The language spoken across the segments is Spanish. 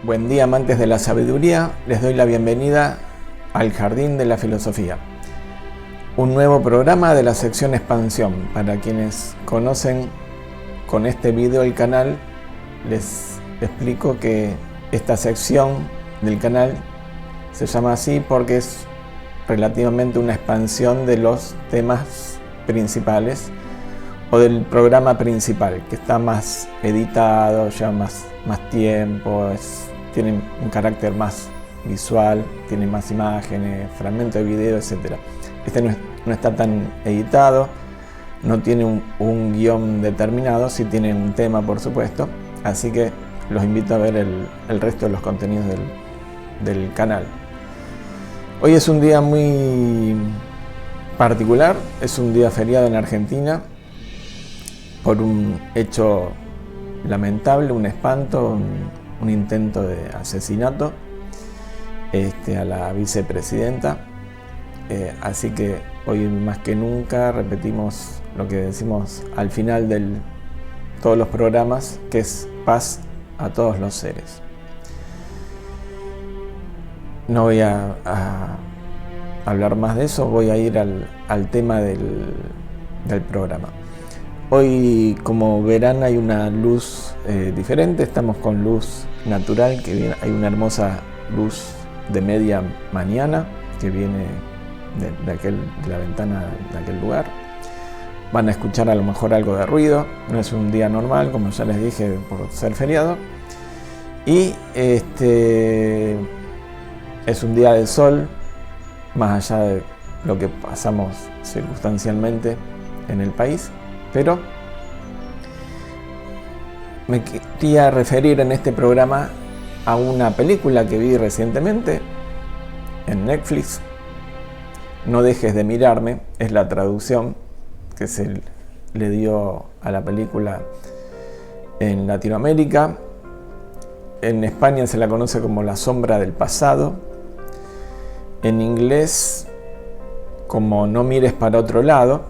Buen día, amantes de la sabiduría. Les doy la bienvenida al Jardín de la Filosofía, un nuevo programa de la sección Expansión. Para quienes conocen con este video el canal, les explico que esta sección del canal se llama así porque es relativamente una expansión de los temas principales o del programa principal, que está más editado, ya más tiempo, tiene un carácter más visual, tiene más imágenes, fragmentos de video, etc. Este no está tan editado, no tiene un guión determinado, sí tiene un tema, por supuesto, así que los invito a ver el resto de los contenidos del canal. Hoy es un día muy particular, es un día feriado en Argentina por un hecho lamentable, un espanto, un intento de asesinato a la vicepresidenta. Así que hoy más que nunca repetimos lo que decimos al final de todos los programas, que es paz a todos los seres. No voy a hablar más de eso, voy a ir al tema del programa. Hoy, como verán, hay una luz diferente, estamos con luz natural, que viene, hay una hermosa luz de media mañana que viene de la ventana de aquel lugar. Van a escuchar a lo mejor algo de ruido, no es un día normal, como ya les dije, por ser feriado. Y es un día de sol, más allá de lo que pasamos circunstancialmente en el país. Pero me quería referir en este programa a una película que vi recientemente en Netflix. No dejes de mirarme, es la traducción que se le dio a la película en Latinoamérica. En España se la conoce como La sombra del pasado. En inglés como No mires para otro lado.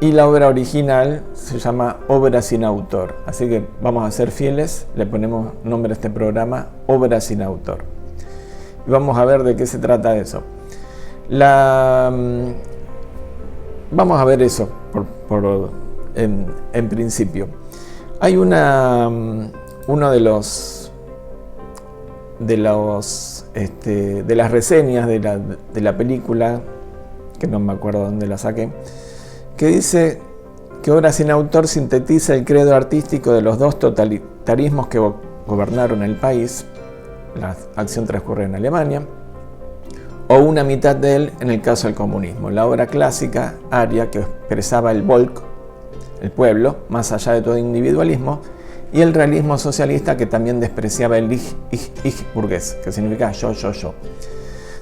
Y la obra original se llama Obra sin autor. Así que vamos a ser fieles, le ponemos nombre a este programa, Obra sin autor. Y vamos a ver de qué se trata eso. Vamos a ver eso en principio. Hay uno de las reseñas de la película, que no me acuerdo dónde la saqué, que dice que Obra sin autor sintetiza el credo artístico de los dos totalitarismos que gobernaron el país. La acción transcurre en Alemania, o una mitad de él en el caso del comunismo. La obra clásica, aria, que expresaba el Volk, el pueblo, más allá de todo individualismo, y el realismo socialista, que también despreciaba el ich burgués, que significa yo,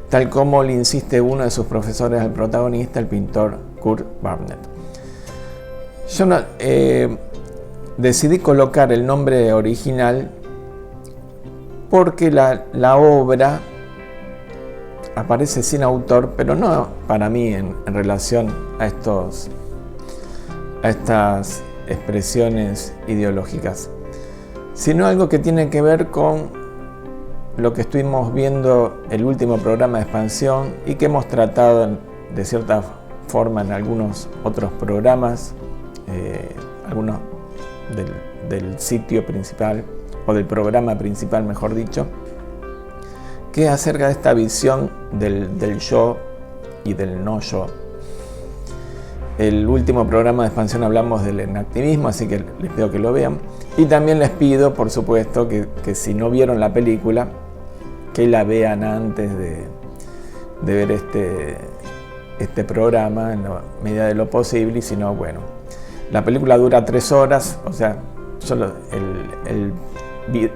tal como le insiste uno de sus profesores al protagonista, el pintor Kurt Barnett. Yo decidí colocar el nombre original porque la obra aparece sin autor, pero no para mí en relación a estas expresiones ideológicas, sino algo que tiene que ver con lo que estuvimos viendo el último programa de expansión y que hemos tratado de cierta forma en algunos otros programas, algunos del sitio principal o del programa principal, mejor dicho, que es acerca de esta visión del yo y del no yo. El último programa de expansión hablamos del enactivismo, así que les pido que lo vean. Y también les pido, por supuesto, que si no vieron la película, que la vean antes de ver este programa en la medida de lo posible, y si no, bueno. La película dura 3 horas, o sea,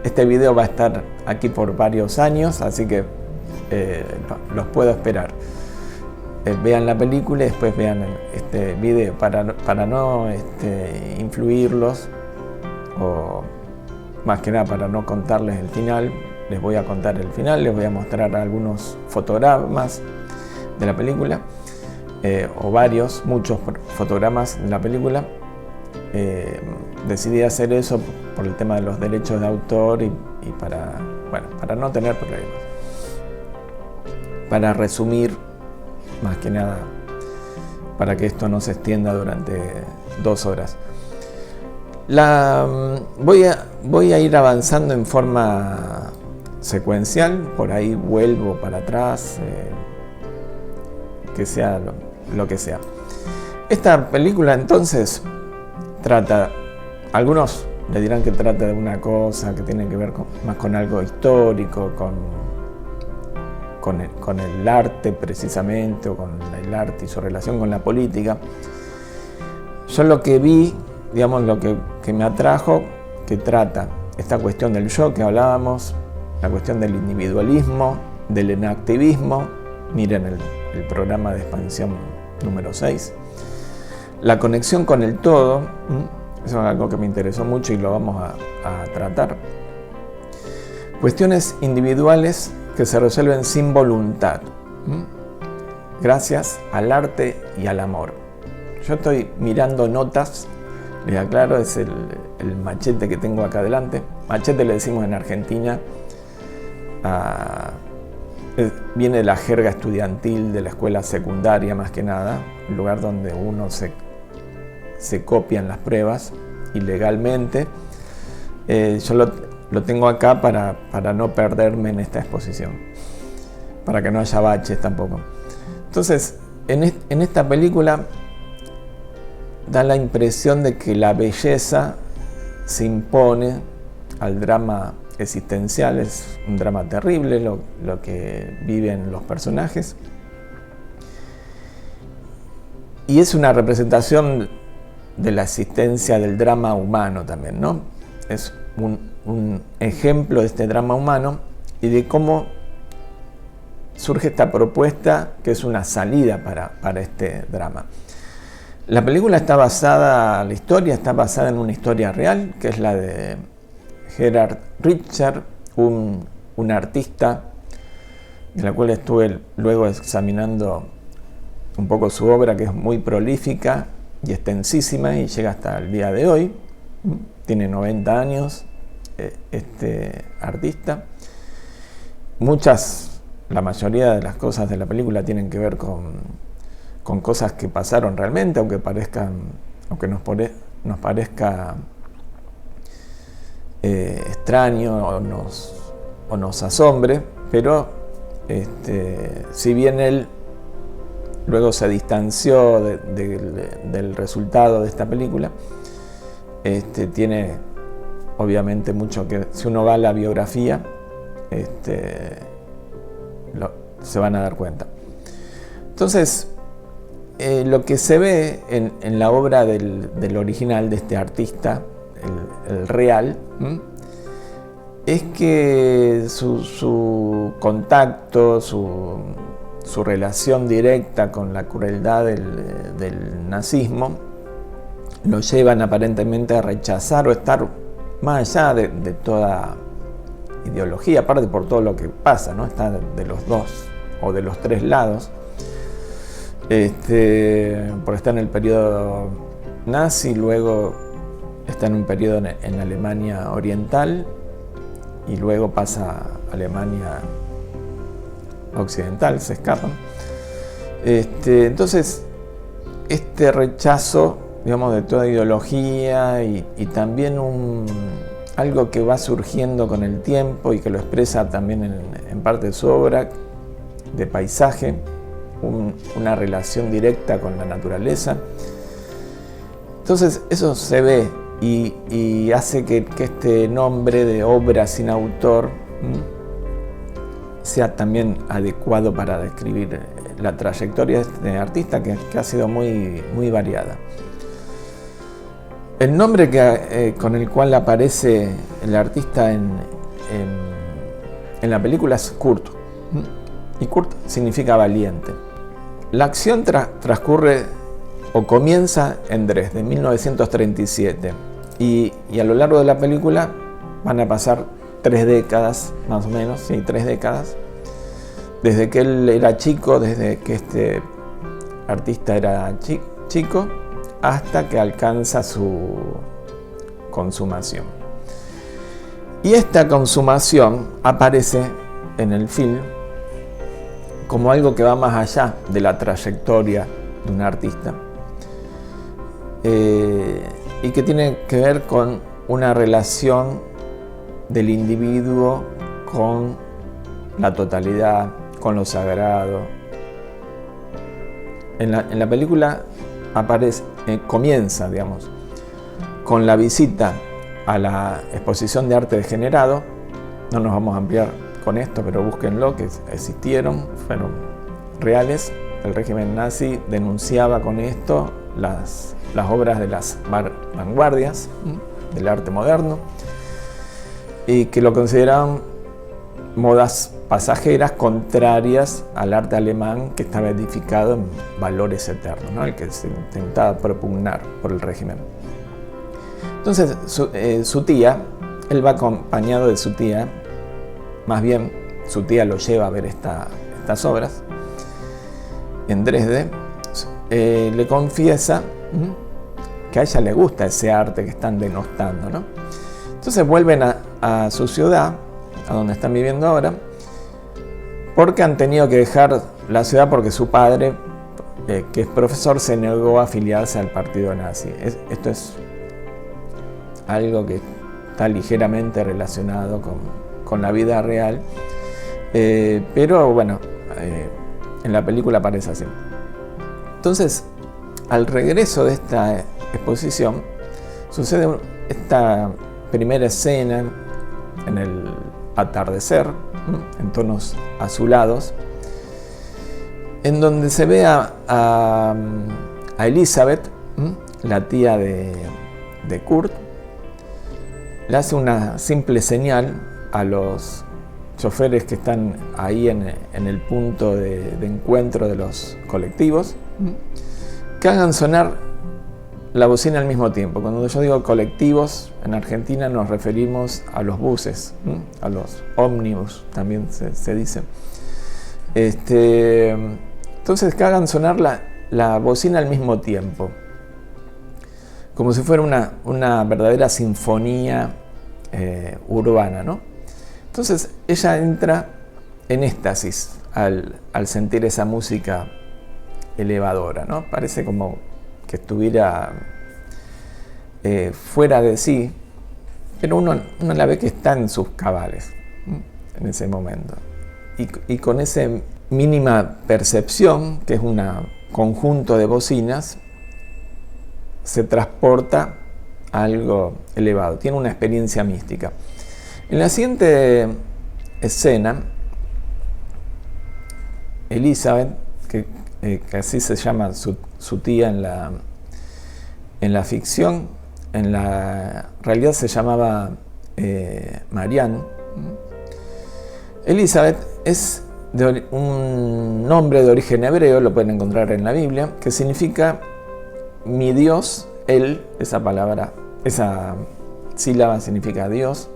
este video va a estar aquí por varios años, así que los puedo esperar. Vean la película y después vean este video para no influirlos, o más que nada para no contarles el final. Les voy a contar el final, les voy a mostrar algunos fotogramas de la película, o muchos fotogramas de la película. Decidí hacer eso por el tema de los derechos de autor y para no tener problemas. Para resumir, más que nada, para que esto no se extienda durante 2 horas. Voy a ir avanzando en forma secuencial, por ahí vuelvo para atrás, que sea lo que sea. Esta película entonces trata, algunos le dirán que trata de una cosa que tiene que ver más con algo histórico, con el arte precisamente, o con el arte y su relación con la política. Yo lo que vi, digamos, lo que me atrajo, que trata esta cuestión del yo que hablábamos, la cuestión del individualismo, del enactivismo, miren el programa de expansión número 6, la conexión con el todo, eso es algo que me interesó mucho y lo vamos a tratar. Cuestiones individuales que se resuelven sin voluntad, gracias al arte y al amor. Yo estoy mirando notas, les aclaro, es el machete que tengo acá adelante. Machete le decimos en Argentina, viene de la jerga estudiantil de la escuela secundaria más que nada, un lugar donde uno se copian las pruebas ilegalmente. Yo lo tengo acá para no perderme en esta exposición, para que no haya baches tampoco. Entonces, en esta película da la impresión de que la belleza se impone al drama existencial. Es un drama terrible lo que viven los personajes, y es una representación de la existencia del drama humano también, ¿no? Es un ejemplo de este drama humano y de cómo surge esta propuesta que es una salida para este drama. La película la historia está basada en una historia real, que es la de Gerhard Richter, un artista de la cual estuve luego examinando un poco su obra, que es muy prolífica y extensísima y llega hasta el día de hoy. Tiene 90 años este artista. La mayoría de las cosas de la película tienen que ver con cosas que pasaron realmente, aunque nos parezca extraño o nos asombre, pero si bien él luego se distanció del resultado de esta película, tiene obviamente mucho que, si uno va a la biografía, se van a dar cuenta. Entonces, lo que se ve en la obra del original de este artista, el real, es que su contacto, su relación directa con la crueldad del nazismo lo llevan aparentemente a rechazar o estar más allá de toda ideología, aparte por todo lo que pasa, ¿no? Está de los dos o de los tres lados, porque está en el periodo nazi, luego está en un periodo en Alemania Oriental y luego pasa a Alemania Occidental, se escapan. Entonces, este rechazo, digamos, de toda ideología y también algo que va surgiendo con el tiempo y que lo expresa también en parte de su obra, de paisaje, una relación directa con la naturaleza. Entonces eso se ve y hace que este nombre de obra sin autor sea también adecuado para describir la trayectoria de este artista que ha sido muy, muy variada. El nombre con el cual aparece el artista en la película es Kurt, y Kurt significa valiente. La acción transcurre o comienza en Dresde, 1937, y a lo largo de la película van a pasar 3 décadas, más o menos, sí, 3 décadas, desde que él era chico, desde que este artista era chico, hasta que alcanza su consumación. Y esta consumación aparece en el film como algo que va más allá de la trayectoria de un artista y que tiene que ver con una relación del individuo con la totalidad, con lo sagrado. En la película comienza, digamos, con la visita a la exposición de arte degenerado. No nos vamos a ampliar con esto, pero búsquenlo, que existieron, fueron reales. El régimen nazi denunciaba con esto las obras de las vanguardias del arte moderno y que lo consideraban modas pasajeras contrarias al arte alemán, que estaba edificado en valores eternos, ¿no? El que se intentaba propugnar por el régimen. Entonces su tía, él va acompañado de su tía, más bien su tía lo lleva a ver estas obras en Dresde, le confiesa que a ella le gusta ese arte que están denostando, ¿no? Entonces vuelven a su ciudad, a donde están viviendo ahora, porque han tenido que dejar la ciudad porque su padre, que es profesor, se negó a afiliarse al partido nazi. Esto es algo que está ligeramente relacionado con la vida real, pero bueno, en la película aparece así. Entonces, al regreso de esta exposición, sucede esta primera escena en el atardecer, en tonos azulados, en donde se ve a Elisabeth, la tía de Kurt. Le hace una simple señal a los choferes que están ahí en el punto de encuentro de los colectivos, que hagan sonar la bocina al mismo tiempo. Cuando yo digo colectivos, en Argentina nos referimos a los buses, a los ómnibus, también se dice. Entonces, que hagan sonar la bocina al mismo tiempo, como si fuera una verdadera sinfonía urbana, ¿no? Entonces ella entra en éxtasis al sentir esa música elevadora, ¿no? Parece como que estuviera fuera de sí, pero uno la ve que está en sus cabales en ese momento. Y con esa mínima percepción, que es un conjunto de bocinas, se transporta a algo elevado, tiene una experiencia mística. En la siguiente escena, Elisabeth, que así se llama su tía en la ficción, en la realidad se llamaba Marianne. Elisabeth es un nombre de origen hebreo, lo pueden encontrar en la Biblia, que significa mi Dios, él, esa palabra, esa sílaba significa Dios,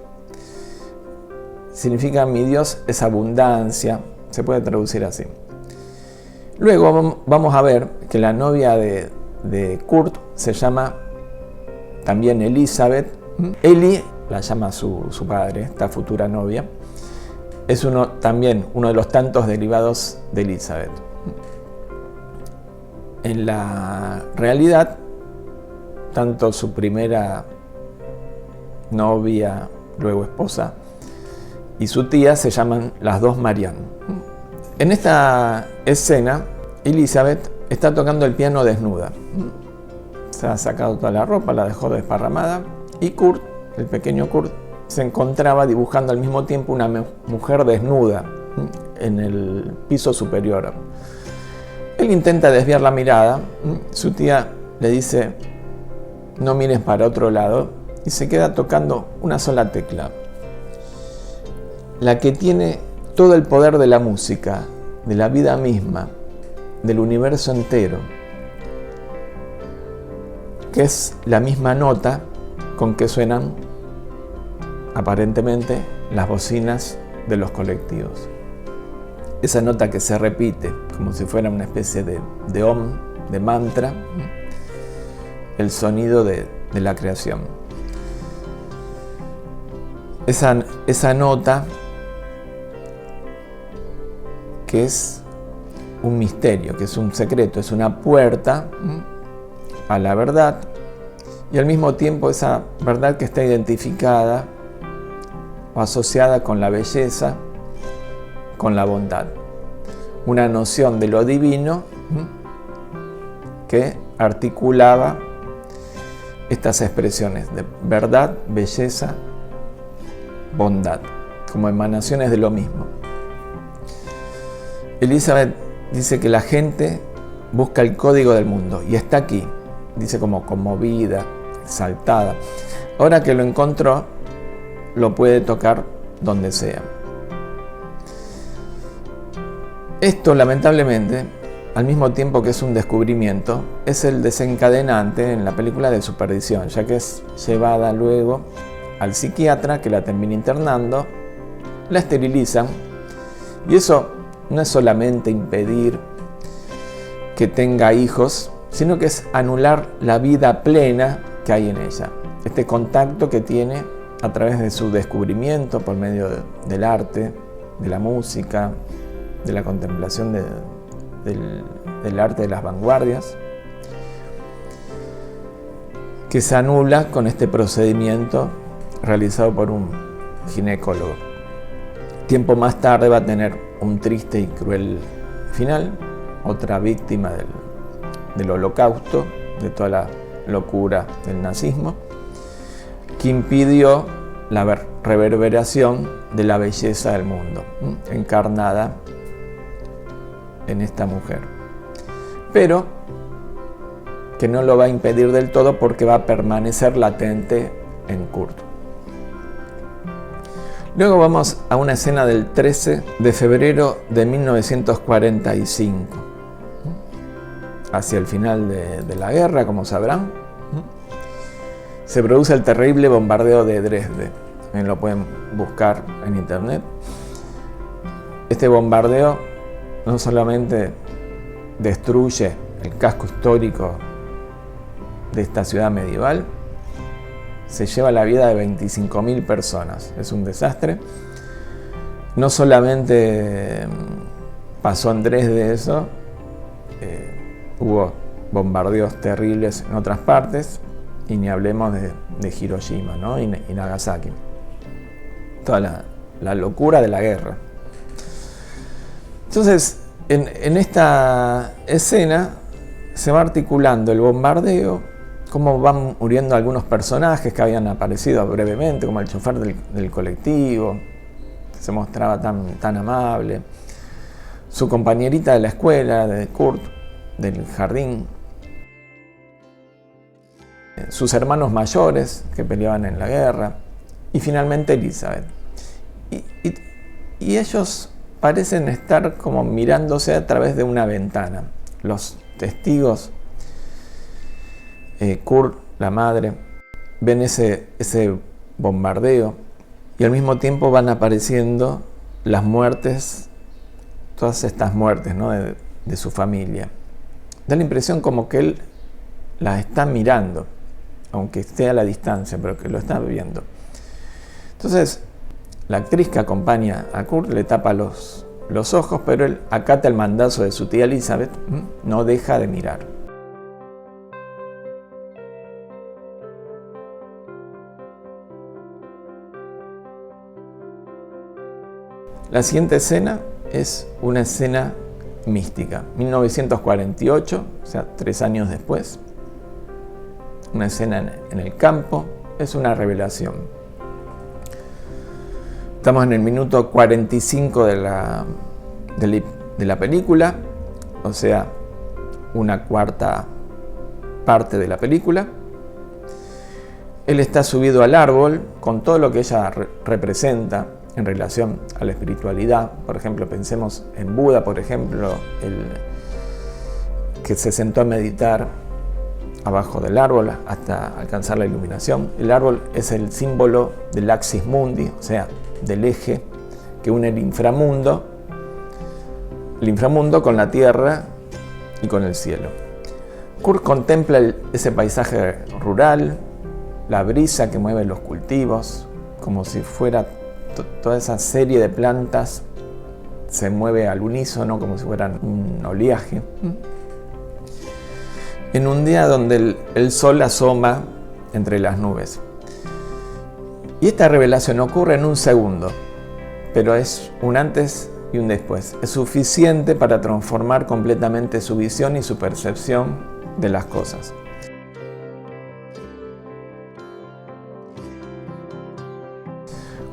significa mi Dios es abundancia, se puede traducir así. Luego vamos a ver que la novia de Kurt se llama también Elisabeth. Eli la llama su padre, esta futura novia. Es también uno de los tantos derivados de Elisabeth. En la realidad, tanto su primera novia, luego esposa, y su tía se llaman las dos Marianne. En esta escena, Elisabeth está tocando el piano desnuda. Se ha sacado toda la ropa, la dejó desparramada, y Kurt, el pequeño Kurt, se encontraba dibujando al mismo tiempo una mujer desnuda en el piso superior. Él intenta desviar la mirada, su tía le dice no mires para otro lado, y se queda tocando una sola tecla, la que tiene todo el poder de la música, de la vida misma, del universo entero, que es la misma nota con que suenan aparentemente las bocinas de los colectivos. Esa nota que se repite como si fuera una especie de om, de mantra, el sonido de la creación. esa nota que es un misterio, que es un secreto, es una puerta a la verdad, y al mismo tiempo esa verdad que está identificada o asociada con la belleza, con la bondad. Una noción de lo divino que articulaba estas expresiones de verdad, belleza, bondad, como emanaciones de lo mismo. Elizabeth dice que la gente busca el código del mundo y está aquí, dice como conmovida, exaltada. Ahora que lo encontró, lo puede tocar donde sea. Esto, lamentablemente, al mismo tiempo que es un descubrimiento, es el desencadenante en la película de su perdición, ya que es llevada luego al psiquiatra que la termina internando, la esterilizan, y eso no es solamente impedir que tenga hijos, sino que es anular la vida plena que hay en ella. Este contacto que tiene a través de su descubrimiento por medio del arte, de la música, de la contemplación del arte de las vanguardias, que se anula con este procedimiento realizado por un ginecólogo. Tiempo más tarde va a tener un triste y cruel final, otra víctima del holocausto, de toda la locura del nazismo, que impidió la reverberación de la belleza del mundo, encarnada en esta mujer. Pero que no lo va a impedir del todo porque va a permanecer latente en Kurt. Luego vamos a una escena del 13 de febrero de 1945, hacia el final de la guerra, como sabrán. Se produce el terrible bombardeo de Dresde. Lo pueden buscar en internet. Este bombardeo no solamente destruye el casco histórico de esta ciudad medieval, se lleva la vida de 25.000 personas. Es un desastre. No solamente pasó en Dresde eso, hubo bombardeos terribles en otras partes, y ni hablemos de Hiroshima, ¿no? y Nagasaki. Toda la locura de la guerra. Entonces, en esta escena se va articulando el bombardeo, cómo van muriendo algunos personajes que habían aparecido brevemente, como el chofer del colectivo, que se mostraba tan amable, su compañerita de la escuela, de Kurt, del jardín, sus hermanos mayores que peleaban en la guerra, y finalmente Elizabeth. Y ellos parecen estar como mirándose a través de una ventana. Los testigos, Kurt, la madre, ven ese bombardeo, y al mismo tiempo van apareciendo las muertes, todas estas muertes, ¿no? de su familia. Da la impresión como que él las está mirando, aunque esté a la distancia, pero que lo está viendo. Entonces, la actriz que acompaña a Kurt le tapa los ojos, pero él acata el mandazo de su tía Elizabeth, no deja de mirar. La siguiente escena es una escena mística. 1948, o sea, 3 años después. Una escena en el campo, es una revelación. Estamos en el minuto 45 de la película, o sea, una cuarta parte de la película. Él está subido al árbol con todo lo que ella representa en relación a la espiritualidad. Por ejemplo, pensemos en Buda, por ejemplo, el que se sentó a meditar abajo del árbol hasta alcanzar la iluminación. El árbol es el símbolo del axis mundi, o sea, del eje que une el inframundo con la tierra y con el cielo. Kurt contempla ese paisaje rural, la brisa que mueve los cultivos, como si fuera toda esa serie de plantas se mueve al unísono, como si fueran un oleaje. En un día donde el sol asoma entre las nubes. Y esta revelación ocurre en un segundo, pero es un antes y un después. Es suficiente para transformar completamente su visión y su percepción de las cosas.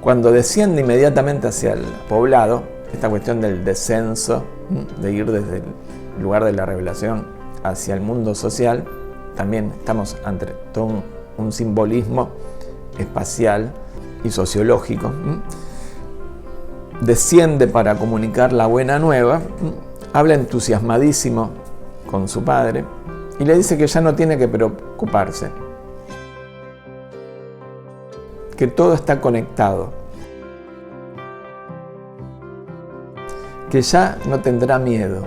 Cuando desciende inmediatamente hacia el poblado, esta cuestión del descenso, de ir desde el lugar de la revelación hacia el mundo social, también estamos ante todo un simbolismo espacial y sociológico. Desciende para comunicar la buena nueva, habla entusiasmadísimo con su padre y le dice que ya no tiene que preocuparse, que todo está conectado, que ya no tendrá miedo.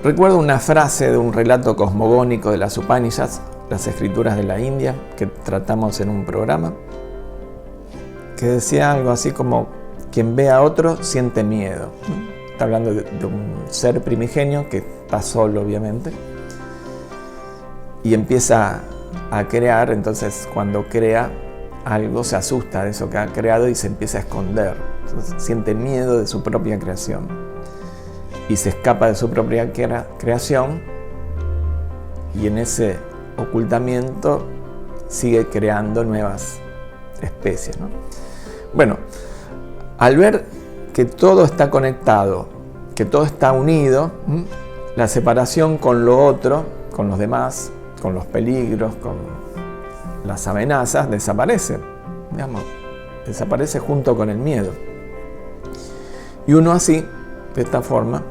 Recuerdo una frase de un relato cosmogónico de las Upanishads, las escrituras de la India, que tratamos en un programa, que decía algo así como: quien ve a otro siente miedo. Está hablando de un ser primigenio que está solo, obviamente, y empieza a crear. Entonces, cuando crea algo, se asusta de eso que ha creado y se empieza a esconder. Entonces, siente miedo de su propia creación y se escapa de su propia creación, y en ese ocultamiento sigue creando nuevas especies, ¿no? Bueno, al ver que todo está conectado, que todo está unido, la separación con lo otro, con los demás, con los peligros, con las amenazas, desaparece, desaparece junto con el miedo. Y uno así, de esta forma,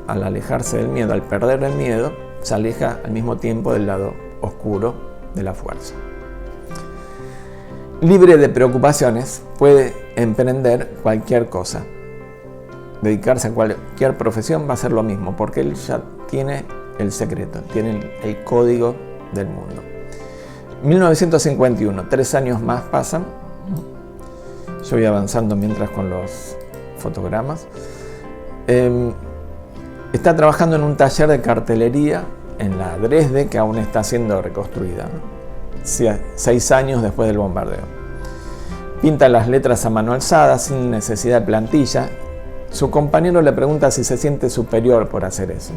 al alejarse del miedo, al perder el miedo, se aleja al mismo tiempo del lado oscuro de la fuerza. Libre de preocupaciones, puede emprender cualquier cosa. Dedicarse a cualquier profesión va a ser lo mismo, porque él ya tiene el secreto, tiene el código del mundo. 1951, 3 años más pasan. Yo voy avanzando mientras con los fotogramas. Está trabajando en un taller de cartelería en la Dresde, que aún está siendo reconstruida, ¿no? 6 años después del bombardeo. Pinta las letras a mano alzada, sin necesidad de plantilla. Su compañero le pregunta si se siente superior por hacer eso.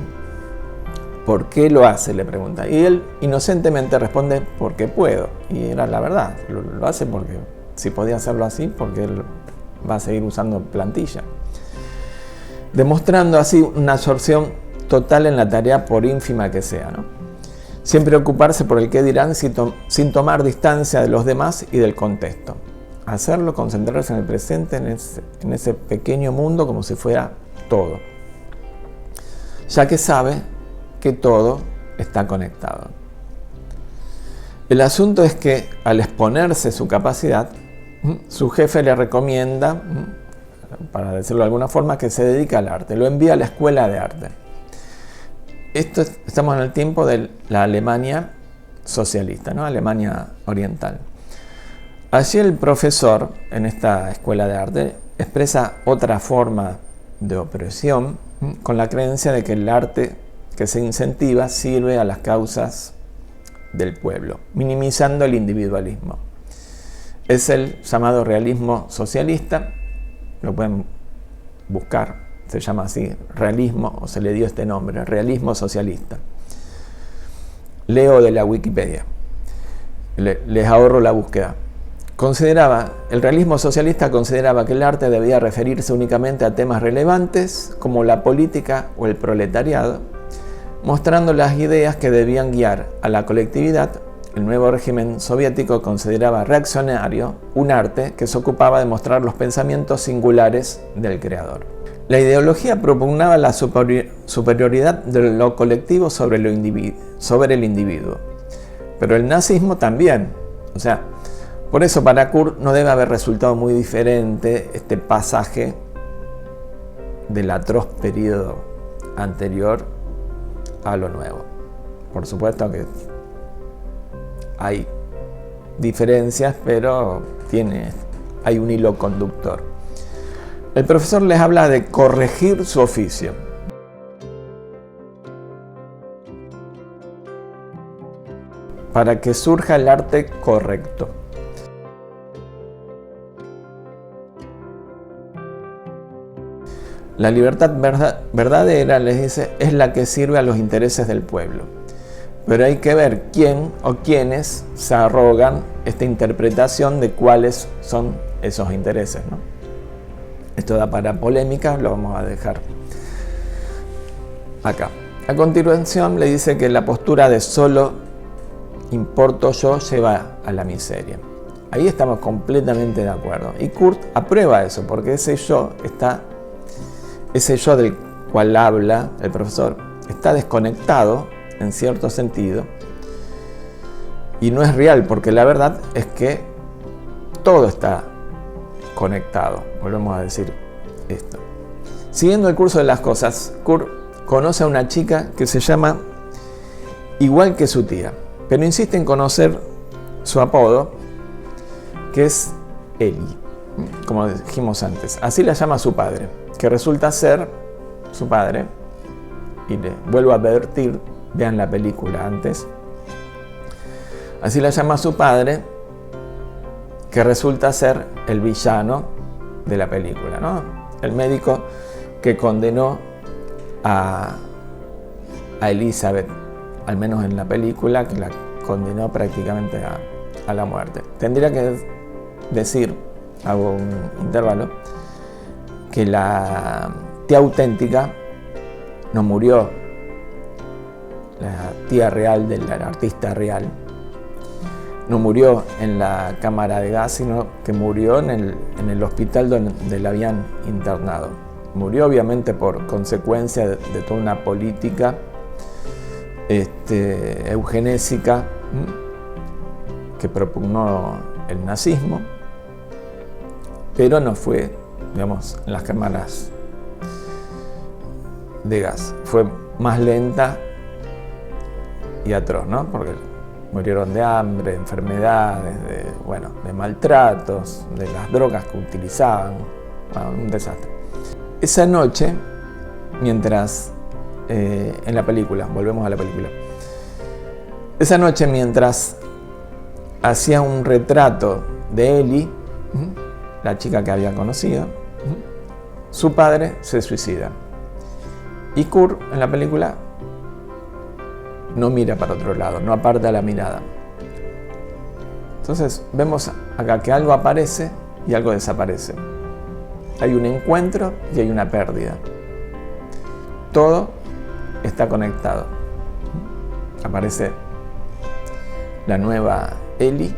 ¿Por qué lo hace?, le pregunta. Y él inocentemente responde: porque puedo. Y era la verdad, lo hace porque si podía hacerlo así, porque él va a seguir usando plantilla. Demostrando así una absorción total en la tarea, por ínfima que sea, ¿no? Sin preocuparse por el qué dirán, sin tomar distancia de los demás y del contexto. Hacerlo, concentrarse en el presente, en ese pequeño mundo, como si fuera todo, ya que sabe que todo está conectado. El asunto es que al exponerse su capacidad, su jefe le recomienda, para decirlo de alguna forma, que se dedique al arte. Lo envía a la escuela de arte. Estamos en el tiempo de la Alemania socialista, ¿no? Alemania oriental. Allí el profesor, en esta escuela de arte, expresa otra forma de opresión, con la creencia de que el arte que se incentiva sirve a las causas del pueblo, minimizando el individualismo. Es el llamado realismo socialista, lo pueden buscar, se llama así, realismo, o se le dio este nombre, realismo socialista. Leo de la Wikipedia, les ahorro la búsqueda. El realismo socialista consideraba que el arte debía referirse únicamente a temas relevantes como la política o el proletariado, mostrando las ideas que debían guiar a la colectividad. El nuevo régimen soviético consideraba reaccionario un arte que se ocupaba de mostrar los pensamientos singulares del creador. La ideología propugnaba la superioridad de lo colectivo sobre el individuo, pero el nazismo también. O sea, por eso para Kurt no debe haber resultado muy diferente este pasaje del atroz periodo anterior a lo nuevo. Por supuesto que hay diferencias, pero hay un hilo conductor. El profesor les habla de corregir su oficio. Para que surja el arte correcto. La libertad verdadera, les dice, es la que sirve a los intereses del pueblo. Pero hay que ver quién o quiénes se arrogan esta interpretación de cuáles son esos intereses, ¿no? Esto da para polémica, lo vamos a dejar acá. A continuación le dice que la postura de solo importo yo lleva a la miseria. Ahí estamos completamente de acuerdo. Y Kurt aprueba eso, porque ese yo del cual habla el profesor está desconectado en cierto sentido y no es real, porque la verdad es que todo está conectado. Volvemos a decir esto. Siguiendo el curso de las cosas, Kurt conoce a una chica que se llama igual que su tía, pero insiste en conocer su apodo, que es Ellie, como dijimos antes. Así la llama su padre, que resulta ser su padre, y le vuelvo a advertir, vean la película antes, así la llama su padre, que resulta ser el villano de la película, ¿no? El médico que condenó a Elizabeth, al menos en la película, que la condenó prácticamente a la muerte. Tendría que decir, hago un intervalo, que la tía auténtica no murió, la tía real del artista real, no murió en la cámara de gas, sino que murió en el hospital donde la habían internado. Murió obviamente por consecuencia de toda una política eugenésica que propugnó el nazismo, pero no fue, digamos, en las cámaras de gas. Fue más lenta y atroz, ¿no? Porque murieron de hambre, de enfermedades, de maltratos, de las drogas que utilizaban. Bueno, un desastre. Esa noche, mientras, en la película, volvemos a la película. Esa noche, mientras hacía un retrato de Ellie, la chica que había conocido, su padre se suicida. Y Kurt, en la película, no mira para otro lado, no aparta la mirada. Entonces vemos acá que algo aparece y algo desaparece. Hay un encuentro y hay una pérdida. Todo está conectado. Aparece la nueva Ellie,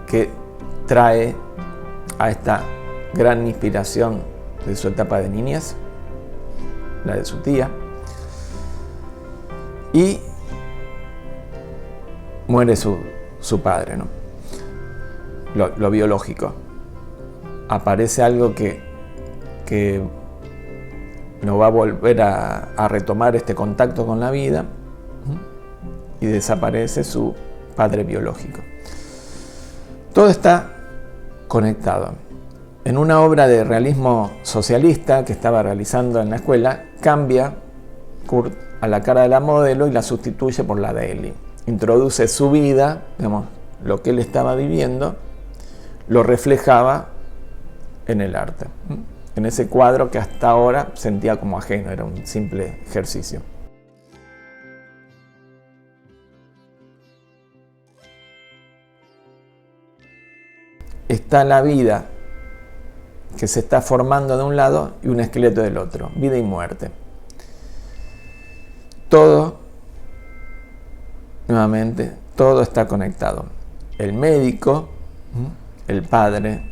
que trae a esta gran inspiración de su etapa de niñez, la de su tía, y muere su padre, ¿no? Lo biológico. Aparece algo que no va a volver a retomar este contacto con la vida, y desaparece su padre biológico. Todo está conectado. En una obra de realismo socialista que estaba realizando en la escuela, cambia Kurt a la cara de la modelo y la sustituye por la de Ellie. Introduce su vida, digamos, lo que él estaba viviendo, lo reflejaba en el arte, en ese cuadro que hasta ahora sentía como ajeno, era un simple ejercicio. Está la vida que se está formando de un lado y un esqueleto del otro, vida y muerte. Todo, nuevamente, todo está conectado. El médico, el padre,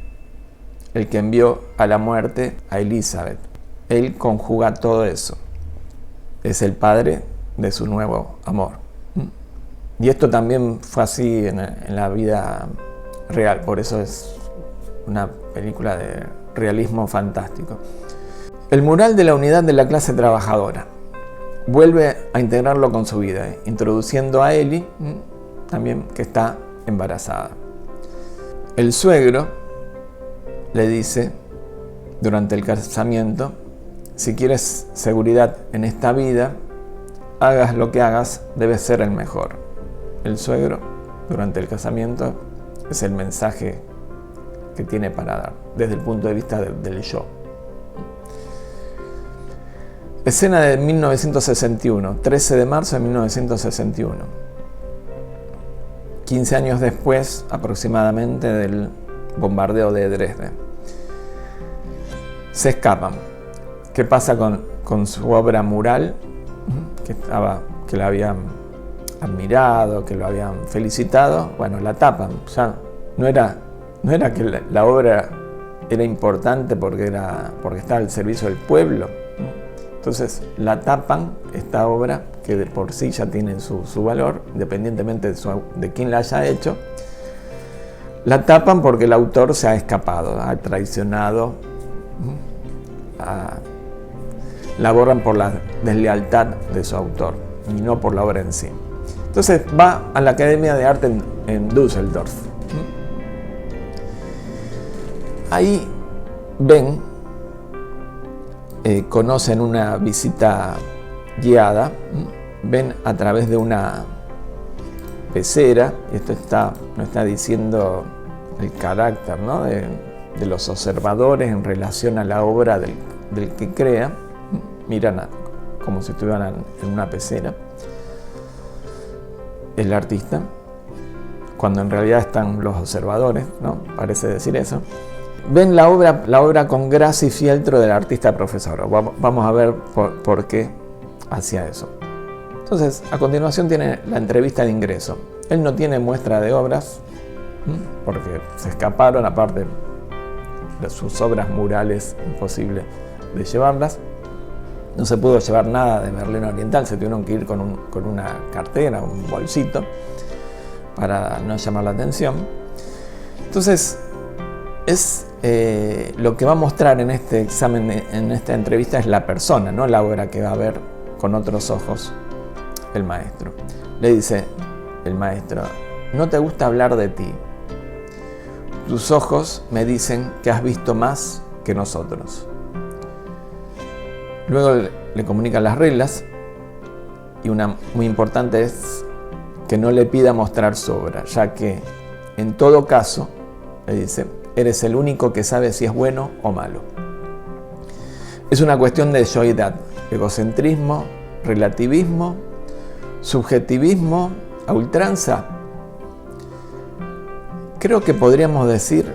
el que envió a la muerte a Elizabeth, él conjuga todo eso. Es el padre de su nuevo amor. Y esto también fue así en la vida real, por eso es una película de realismo fantástico. El mural de la unidad de la clase trabajadora vuelve a integrarlo con su vida, introduciendo a Ellie también que está embarazada. El suegro le dice durante el casamiento: si quieres seguridad en esta vida, hagas lo que hagas, debes ser el mejor. El suegro, durante el casamiento, es el mensaje que tiene para dar, desde el punto de vista del yo. Escena de 1961, 13 de marzo de 1961. 15 años después, aproximadamente, del bombardeo de Dresde. Se escapan. ¿Qué pasa con su obra mural? Que la habían admirado, que lo habían felicitado. Bueno, la tapan. Ya no era que la obra era importante porque estaba al servicio del pueblo. Entonces la tapan, esta obra, que de por sí ya tiene su valor, independientemente de quién la haya hecho. La tapan porque el autor se ha escapado, ha traicionado, la borran por la deslealtad de su autor y no por la obra en sí. Entonces va a la Academia de Arte en Düsseldorf. Ahí conocen una visita guiada, ven a través de una pecera, y esto nos está diciendo el carácter, ¿no?, de los observadores en relación a la obra del que crea. Miran como si estuvieran en una pecera el artista, cuando en realidad están los observadores, ¿no? Parece decir eso. Ven la obra con gracia y fieltro del artista profesor. Vamos a ver por qué hacía eso. Entonces, a continuación tiene la entrevista de ingreso. Él no tiene muestra de obras, porque se escaparon, aparte de sus obras murales, imposible de llevarlas. No se pudo llevar nada de Berlín Oriental, se tuvieron que ir con una cartera, un bolsito, para no llamar la atención. Entonces, lo que va a mostrar en este examen, en esta entrevista, es la persona, no la obra que va a ver con otros ojos el maestro. Le dice el maestro: no te gusta hablar de ti. Tus ojos me dicen que has visto más que nosotros. Luego le comunican las reglas, y una muy importante es que no le pida mostrar su obra, ya que en todo caso, le dice, eres el único que sabe si es bueno o malo. Es una cuestión de yoidad, egocentrismo, relativismo, subjetivismo a ultranza. Creo que podríamos decir,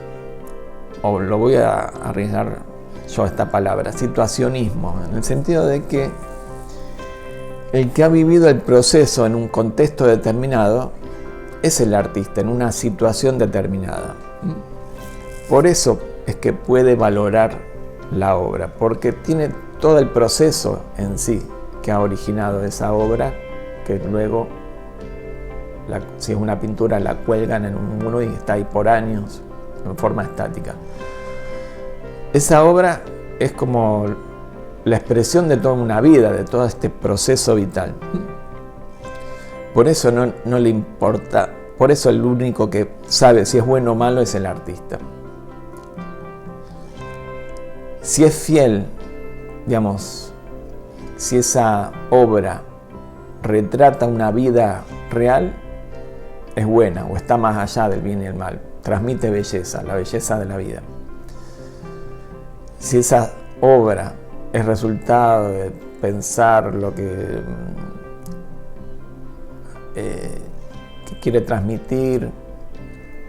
o lo voy a arriesgar yo esta palabra, situacionismo, en el sentido de que el que ha vivido el proceso en un contexto determinado es el artista, en una situación determinada. Por eso es que puede valorar la obra, porque tiene todo el proceso en sí que ha originado esa obra, que luego, si es una pintura, la cuelgan en un muro y está ahí por años en forma estática. Esa obra es como la expresión de toda una vida, de todo este proceso vital. Por eso no le importa, por eso el único que sabe si es bueno o malo es el artista. Si es fiel, digamos, si esa obra retrata una vida real, es buena o está más allá del bien y el mal. Transmite belleza, la belleza de la vida. Si esa obra es resultado de pensar lo que quiere transmitir,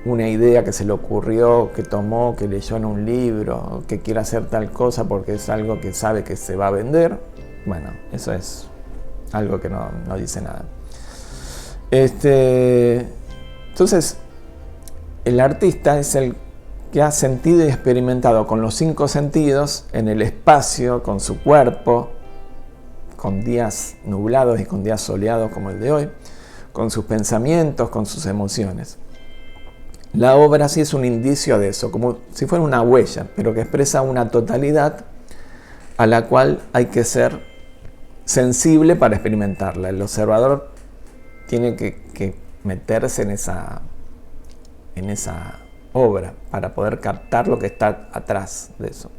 una idea que se le ocurrió, que tomó, que leyó en un libro, que quiere hacer tal cosa porque es algo que sabe que se va a vender, bueno, eso es algo que no dice nada. Entonces, el artista es el que ha sentido y experimentado con los 5 sentidos en el espacio, con su cuerpo, con días nublados y con días soleados como el de hoy, con sus pensamientos, con sus emociones. La obra sí es un indicio de eso, como si fuera una huella, pero que expresa una totalidad a la cual hay que ser sensible para experimentarla. El observador tiene que meterse en esa obra para poder captar lo que está atrás de eso,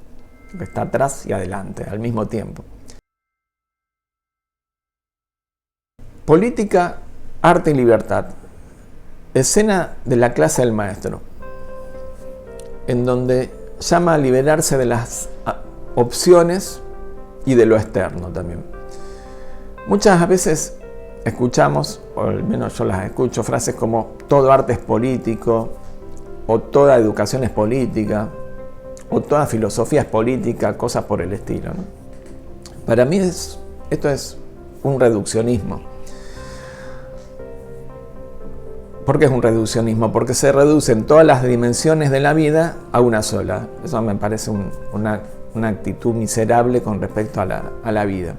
lo que está atrás y adelante al mismo tiempo. Política, arte y libertad. Escena de la clase del maestro, en donde llama a liberarse de las opciones y de lo externo también. Muchas veces escuchamos, o al menos yo las escucho, frases como todo arte es político, o toda educación es política, o toda filosofía es política, cosas por el estilo, ¿no? Para mí esto es un reduccionismo. ¿Por qué es un reduccionismo? Porque se reducen todas las dimensiones de la vida a una sola. Eso me parece una actitud miserable con respecto a la vida,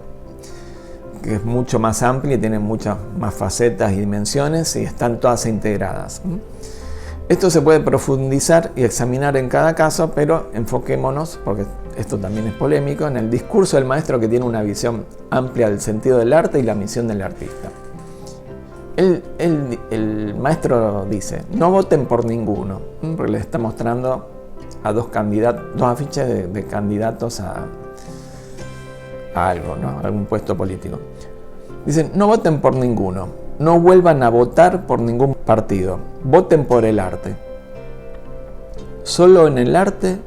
que es mucho más amplia y tiene muchas más facetas y dimensiones y están todas integradas. Esto se puede profundizar y examinar en cada caso, pero enfoquémonos, porque esto también es polémico, en el discurso del maestro, que tiene una visión amplia del sentido del arte y la misión del artista. El maestro dice, no voten por ninguno, porque le está mostrando a dos afiches de candidatos a algo, ¿no? A algún puesto político. Dicen, no voten por ninguno, no vuelvan a votar por ningún partido, voten por el arte. Solo en el arte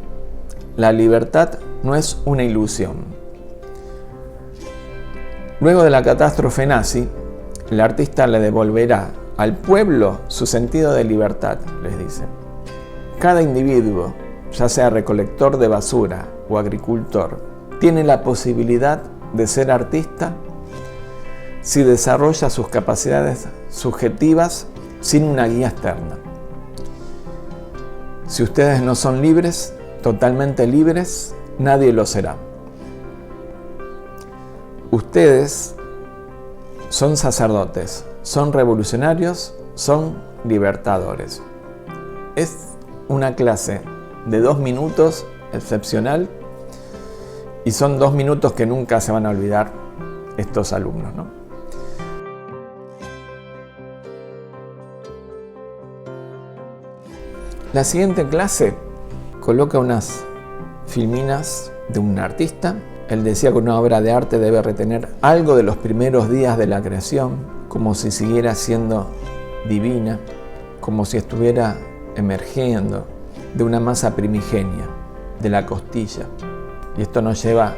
la libertad no es una ilusión. Luego de la catástrofe nazi, el artista le devolverá al pueblo su sentido de libertad, les dice. Cada individuo, ya sea recolector de basura o agricultor, tiene la posibilidad de ser artista si desarrolla sus capacidades subjetivas sin una guía externa. Si ustedes no son libres, totalmente libres, nadie lo será. Ustedes son sacerdotes, son revolucionarios, son libertadores. Es una clase de 2 minutos excepcional y son 2 minutos que nunca se van a olvidar estos alumnos, ¿no? La siguiente clase coloca unas filminas de un artista. Él decía que una obra de arte debe retener algo de los primeros días de la creación, como si siguiera siendo divina, como si estuviera emergiendo de una masa primigenia, de la costilla. Y esto nos lleva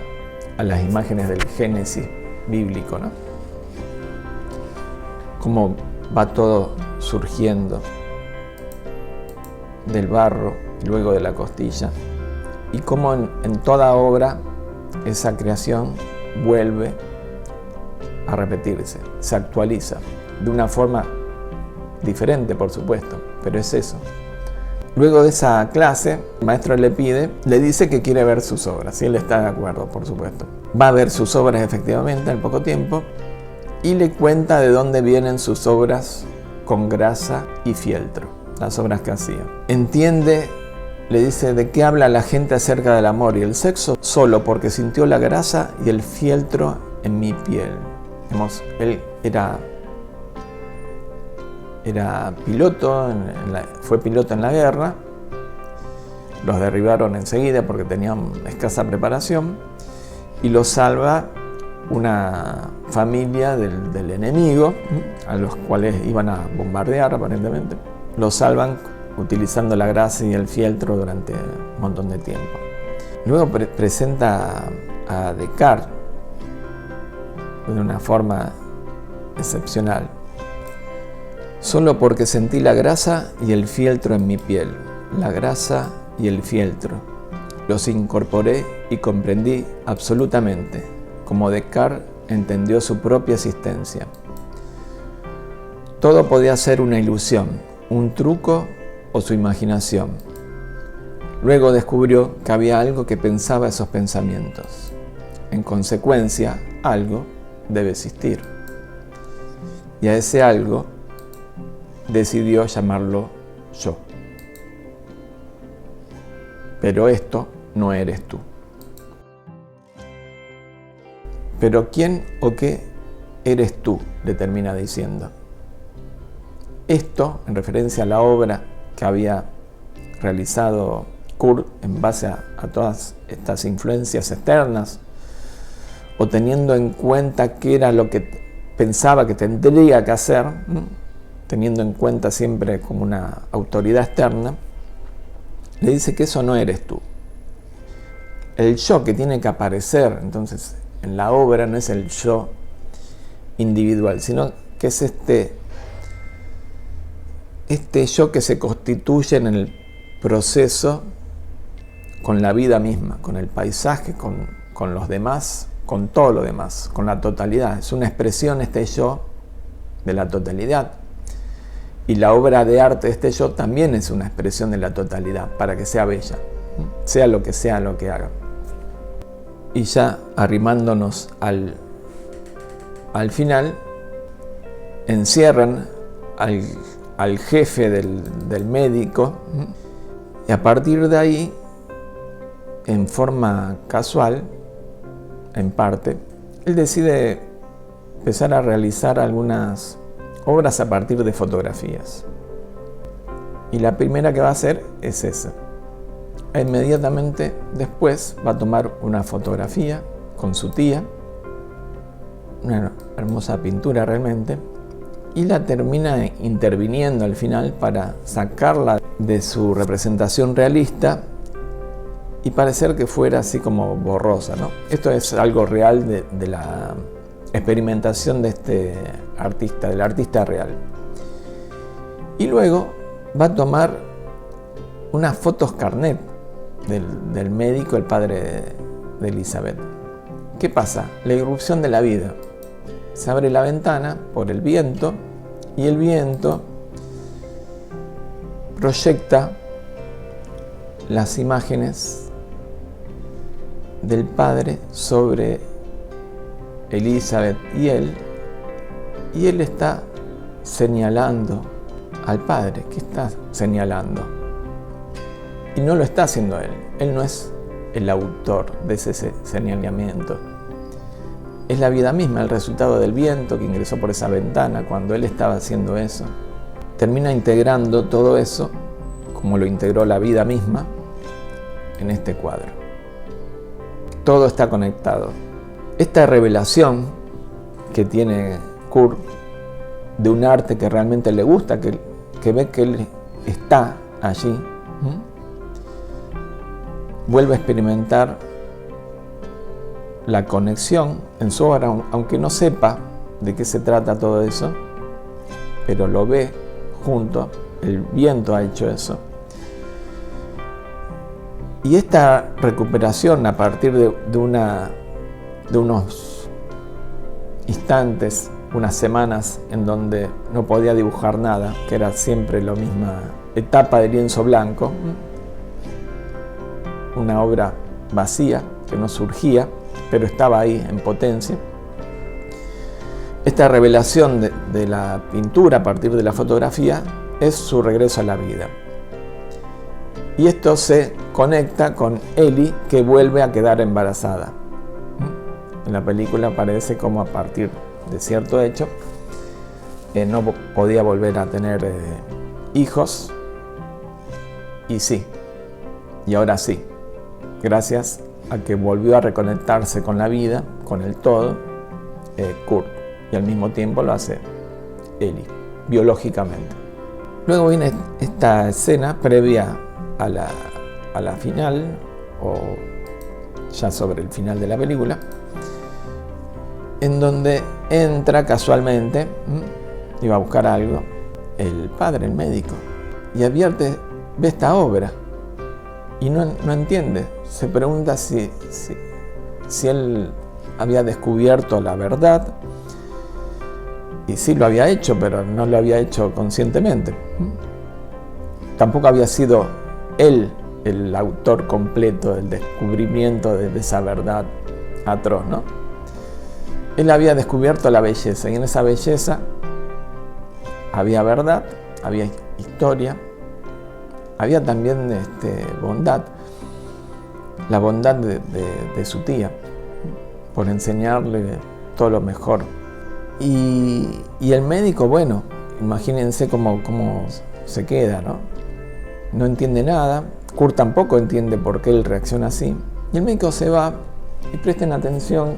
a las imágenes del Génesis bíblico, ¿no? Cómo va todo surgiendo del barro y luego de la costilla, y cómo en toda obra esa creación vuelve a repetirse, se actualiza de una forma diferente, por supuesto, pero es eso. Luego de esa clase, el maestro le dice que quiere ver sus obras, y él está de acuerdo, por supuesto. Va a ver sus obras efectivamente al poco tiempo y le cuenta de dónde vienen sus obras con grasa y fieltro, las obras que hacía. Entiende, le dice, de qué habla la gente acerca del amor y el sexo solo porque sintió la grasa y el fieltro en mi piel. Él era piloto, fue piloto en la guerra, los derribaron enseguida porque tenían escasa preparación y los salva una familia del enemigo, a los cuales iban a bombardear aparentemente. Los salvan utilizando la grasa y el fieltro durante un montón de tiempo. Luego presenta a Descartes de una forma excepcional. Solo porque sentí la grasa y el fieltro en mi piel, la grasa y el fieltro, los incorporé y comprendí absolutamente, como Descartes entendió su propia existencia. Todo podía ser una ilusión, un truco o su imaginación. Luego descubrió que había algo que pensaba esos pensamientos. En consecuencia, algo debe existir. Y a ese algo decidió llamarlo yo. Pero esto no eres tú. ¿Pero quién o qué eres tú?, le termina diciendo. Esto en referencia a la obra que había realizado Kurt en base a todas estas influencias externas, o teniendo en cuenta qué era lo que pensaba que tendría que hacer, teniendo en cuenta siempre como una autoridad externa, le dice que eso no eres tú. El yo que tiene que aparecer entonces en la obra no es el yo individual, sino que es este yo que se constituye en el proceso con la vida misma, con el paisaje, con los demás, con todo lo demás, con la totalidad. Es una expresión este yo de la totalidad. Y la obra de arte de este yo también es una expresión de la totalidad, para que sea bella, sea lo que haga. Y ya arrimándonos al final, encierran al jefe del médico, y a partir de ahí, en forma casual, en parte, él decide empezar a realizar algunas obras a partir de fotografías. Y la primera que va a hacer es esa. Inmediatamente después va a tomar una fotografía con su tía, una hermosa pintura realmente, y la termina interviniendo al final para sacarla de su representación realista y parecer que fuera así como borrosa, ¿no? Esto es algo real de la experimentación de este artista, del artista real. Y luego va a tomar unas fotos carnet del médico, el padre de Elizabeth. ¿Qué pasa? La irrupción de la vida. Se abre la ventana por el viento y el viento proyecta las imágenes del padre sobre Elizabeth y él está señalando al padre. ¿Qué está señalando? Y no lo está haciendo él no es el autor de ese señalamiento. Es la vida misma, el resultado del viento que ingresó por esa ventana cuando él estaba haciendo eso. Termina integrando todo eso, como lo integró la vida misma, en este cuadro. Todo está conectado. Esta revelación que tiene Kurt de un arte que realmente le gusta, que ve que él está allí, vuelve a experimentar la conexión en su obra, aunque no sepa de qué se trata todo eso, pero lo ve junto, el viento ha hecho eso. Y esta recuperación a partir de unos instantes, unas semanas en donde no podía dibujar nada, que era siempre la misma etapa de lienzo blanco, una obra vacía que no surgía, pero estaba ahí en potencia. Esta revelación de la pintura a partir de la fotografía es su regreso a la vida. Y esto se conecta con Ellie, que vuelve a quedar embarazada. En la película aparece como a partir de cierto hecho no podía volver a tener hijos, y sí, y ahora sí, gracias a que volvió a reconectarse con la vida, con el todo, Kurt, y al mismo tiempo lo hace Ellie, biológicamente. Luego viene esta escena previa a la final, o ya sobre el final de la película, en donde entra casualmente, iba a buscar algo, el padre, el médico, y advierte, ve esta obra, y no entiende, se pregunta si él había descubierto la verdad, y sí lo había hecho, pero no lo había hecho conscientemente. Tampoco había sido él el autor completo del descubrimiento de esa verdad atroz, ¿no? Él había descubierto la belleza, y en esa belleza había verdad, había historia, había también bondad, la bondad de su tía, por enseñarle todo lo mejor. Y el médico, bueno, imagínense cómo se queda, ¿no? No entiende nada. Kurt tampoco entiende por qué él reacciona así. Y el médico se va, y presten atención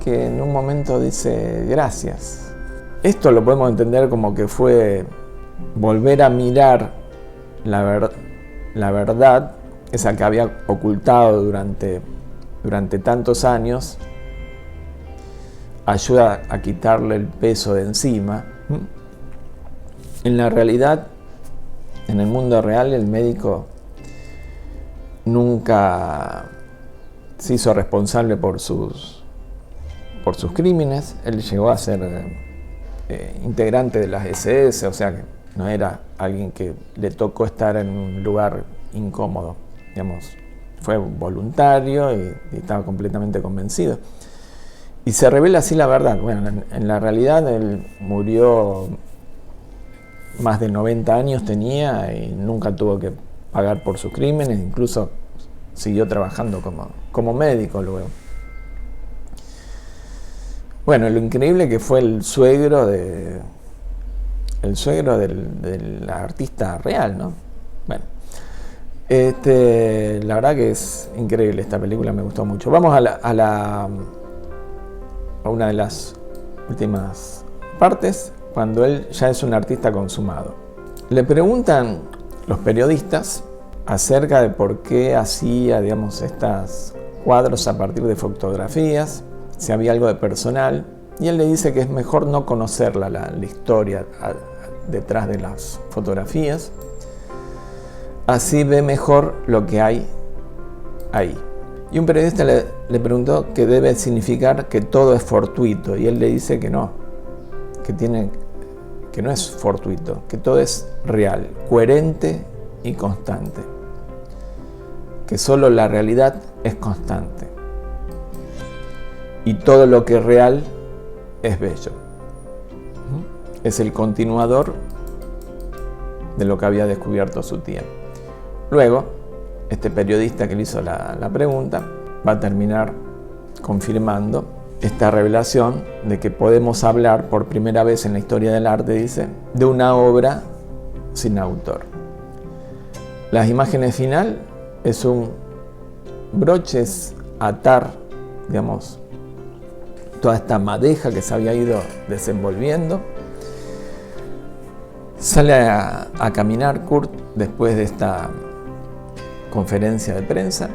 que en un momento dice gracias. Esto lo podemos entender como que fue volver a mirar la verdad, esa que había ocultado durante tantos años, ayuda a quitarle el peso de encima. En la realidad, en el mundo real, el médico nunca se hizo responsable por sus crímenes. Él llegó a ser integrante de las SS, o sea que no era alguien que le tocó estar en un lugar incómodo, digamos. Fue voluntario y estaba completamente convencido. Y se revela así la verdad. Bueno, en la realidad él murió, más de 90 años tenía y nunca tuvo que pagar por sus crímenes, incluso siguió trabajando como médico luego. Bueno, lo increíble que fue el suegro del artista real, ¿no? Bueno, la verdad que es increíble esta película, me gustó mucho. Vamos a una de las últimas partes, cuando él ya es un artista consumado. Le preguntan los periodistas acerca de por qué hacía, digamos, estos cuadros a partir de fotografías, si había algo de personal, y él le dice que es mejor no conocer la historia detrás de las fotografías, así ve mejor lo que hay ahí. Y un periodista le preguntó qué debe significar que todo es fortuito, y él le dice que no, que no es fortuito, que todo es real, coherente y constante, que solo la realidad es constante y todo lo que es real es bello. Es el continuador de lo que había descubierto su tía. Luego, este periodista que le hizo la pregunta va a terminar confirmando esta revelación de que podemos hablar por primera vez en la historia del arte, dice, de una obra sin autor. Las imágenes final es un broche, es atar, digamos, toda esta madeja que se había ido desenvolviendo. Sale a caminar Kurt después de esta conferencia de prensa,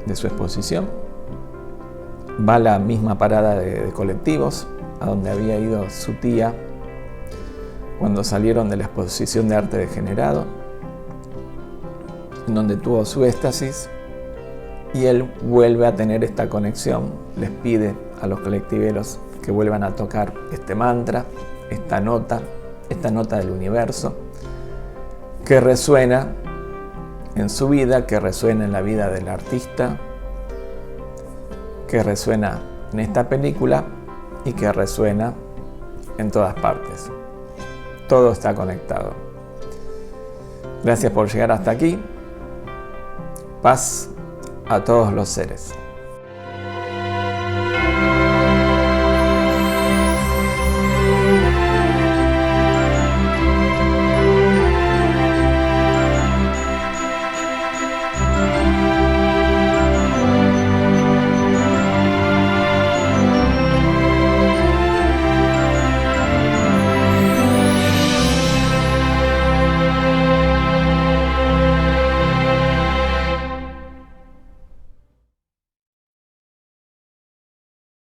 de su exposición. Va a la misma parada de colectivos a donde había ido su tía cuando salieron de la exposición de arte degenerado, en donde tuvo su éxtasis, y él vuelve a tener esta conexión. Les pide a los colectiveros que vuelvan a tocar este mantra, esta nota del universo, que resuena en su vida, que resuena en la vida del artista, que resuena en esta película y que resuena en todas partes. Todo está conectado. Gracias por llegar hasta aquí. Paz a todos los seres.